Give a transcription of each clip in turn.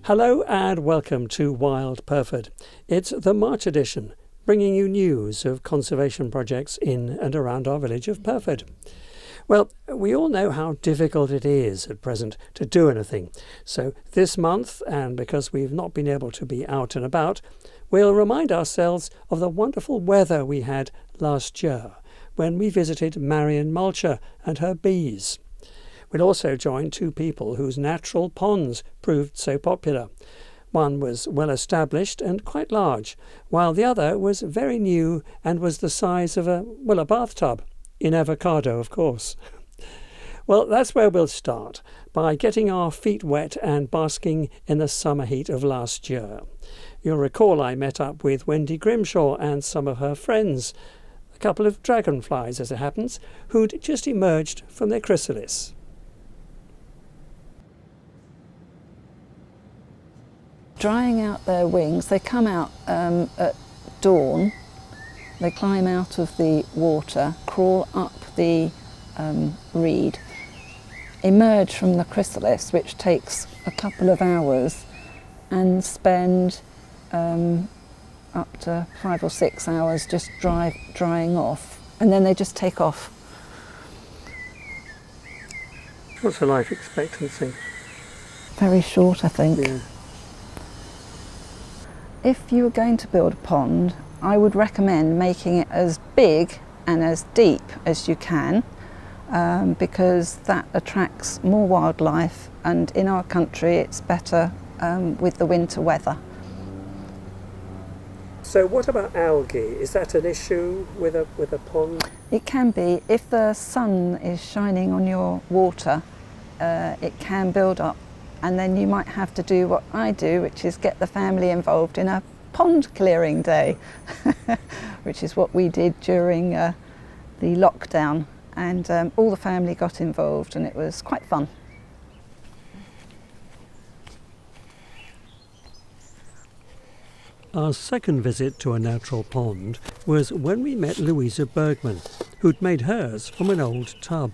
Hello and welcome to Wild Pyrford. It's the March edition, bringing you news of conservation projects in and around our village of Pyrford. Well, we all know how difficult it is at present to do anything. So this month, and because we've not been able to be out and about, we'll remind ourselves of the wonderful weather we had last year when we visited Marion Mulcher and her bees. We'll also join two people whose natural ponds proved so popular. One was well established and quite large, while the other was very new and was the size of a bathtub, in avocado, of course. Well, that's where we'll start, by getting our feet wet and basking in the summer heat of last year. You'll recall I met up with Wendy Grimshaw and some of her friends, a couple of dragonflies as it happens, who'd just emerged from their chrysalis. Drying out their wings, they come out at dawn, they climb out of the water, crawl up the reed, emerge from the chrysalis, which takes a couple of hours, and spend up to 5 or 6 hours just drying off, and then they just take off. What's the life expectancy? Very short, I think. Yeah. If you were going to build a pond, I would recommend making it as big and as deep as you can, because that attracts more wildlife, and in our country it's better with the winter weather. So what about algae? Is that an issue with a pond? It can be. If the sun is shining on your water, it can build up, and then you might have to do what I do, which is get the family involved in a pond clearing day, which is what we did during the lockdown, and all the family got involved and it was quite fun. Our second visit to a natural pond was when we met Louisa Bergman, who'd made hers from an old tub.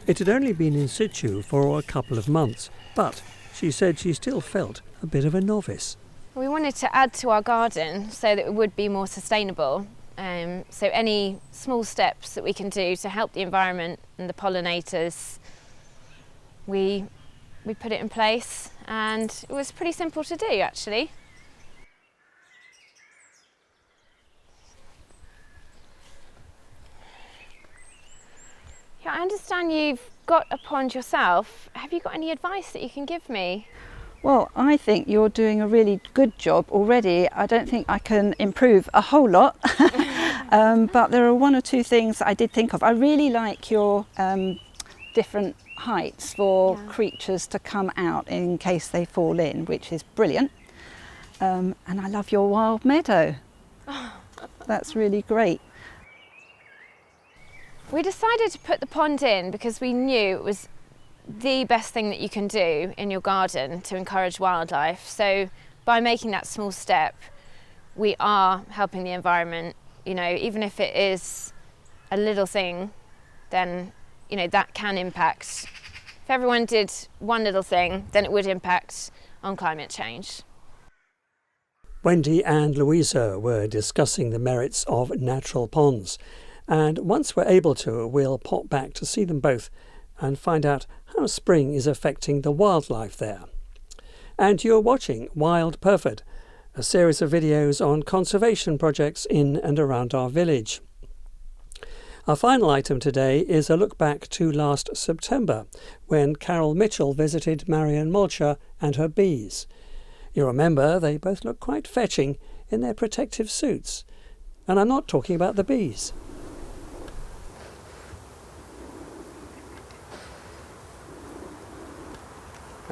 It had only been in situ for a couple of months, but she said she still felt a bit of a novice. We wanted to add to our garden so that it would be more sustainable. So any small steps that we can do to help the environment and the pollinators, we put it in place, and it was pretty simple to do actually. Yeah, I understand you've got a pond yourself. Have you got any advice that you can give me? Well, I think you're doing a really good job already. I don't think I can improve a whole lot, but there are one or two things I did think of. I really like your different heights for creatures to come out in case they fall in, which is brilliant. And I love your wild meadow. That's really great. We decided to put the pond in because we knew it was the best thing that you can do in your garden to encourage wildlife. So by making that small step, we are helping the environment. You know, even if it is a little thing, then, you know, that can impact. If everyone did one little thing, then it would impact on climate change. Wendy and Louisa were discussing the merits of natural ponds, and once we're able to, we'll pop back to see them both and find out how spring is affecting the wildlife there. And you're watching Wild Pyrford, a series of videos on conservation projects in and around our village. Our final item today is a look back to last September, when Carol Mitchell visited Marion Mulcher and her bees. You remember they both look quite fetching in their protective suits. And I'm not talking about the bees.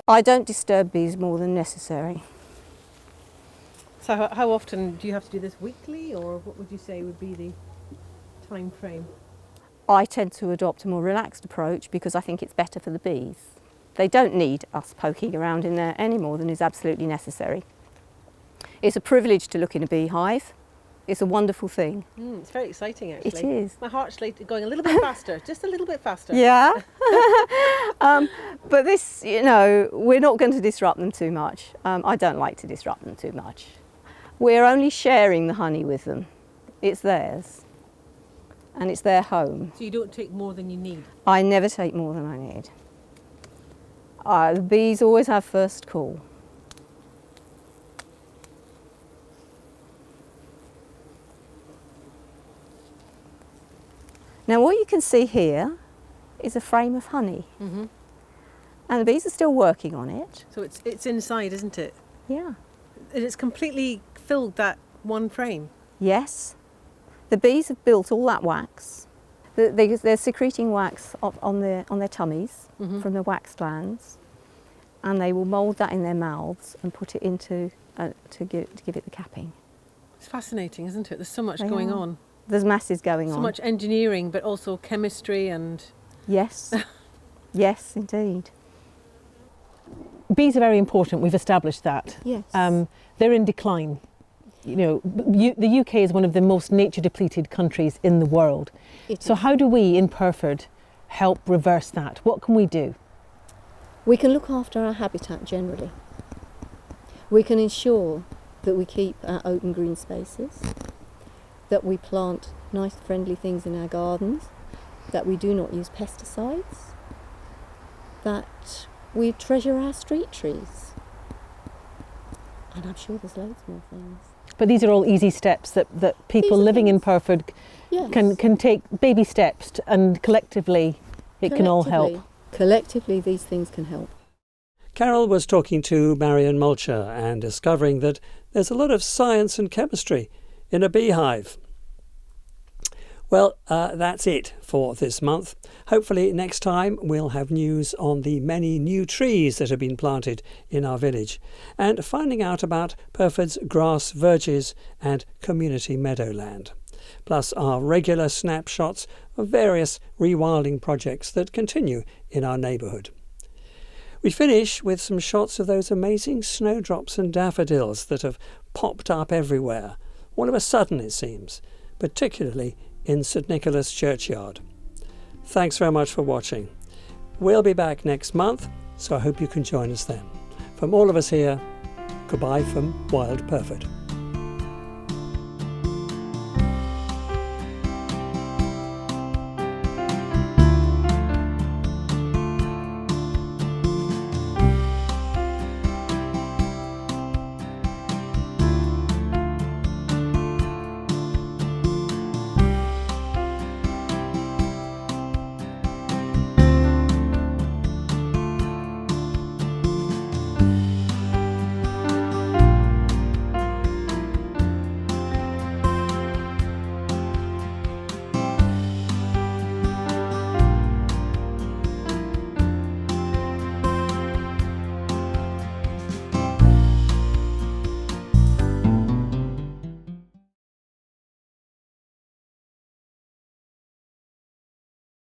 I don't disturb bees more than necessary. So how often do you have to do this, weekly, or what would you say would be the time frame? I tend to adopt a more relaxed approach because I think it's better for the bees. They don't need us poking around in there any more than is absolutely necessary. It's a privilege to look in a beehive. it's a wonderful thing. It's very exciting, actually. It is. My heart's like going a little bit faster, just a little bit faster. Yeah. But this, you know, we're not going to disrupt them too much. I don't like to disrupt them too much. We're only sharing the honey with them. It's theirs. And it's their home. So you don't take more than you need? I never take more than I need. The bees always have first call. Now what you can see here is a frame of honey. Mm-hmm. And the bees are still working on it. So it's inside, isn't it? Yeah. And it's completely filled that one frame? Yes. The bees have built all that wax. They're secreting wax on their tummies from the wax glands, and they will mould that in their mouths and put it into to give it the capping. It's fascinating, isn't it? There's so much going on. There's masses going on. So much engineering, but also chemistry and... Yes. Yes, indeed. Bees are very important, we've established that. Yes. They're in decline. You know, the UK is one of the most nature-depleted countries in the world. So how do we in Pyrford help reverse that? What can we do? We can look after our habitat generally. We can ensure that we keep our open green spaces, that we plant nice friendly things in our gardens, that we do not use pesticides, that we treasure our street trees. And I'm sure there's loads more things. But these are all easy steps that people living in Pyrford can take baby steps and collectively it can all help. Collectively these things can help. Carol was talking to Marion Mulcher and discovering that there's a lot of science and chemistry in a beehive. Well, that's it for this month. Hopefully next time we'll have news on the many new trees that have been planted in our village and finding out about Pyrford's grass verges and community meadowland, plus our regular snapshots of various rewilding projects that continue in our neighbourhood. We finish with some shots of those amazing snowdrops and daffodils that have popped up everywhere, all of a sudden it seems, particularly in St Nicholas Churchyard. Thanks very much for watching. We'll be back next month, so I hope you can join us then. From all of us here, goodbye from Wild Pyrford.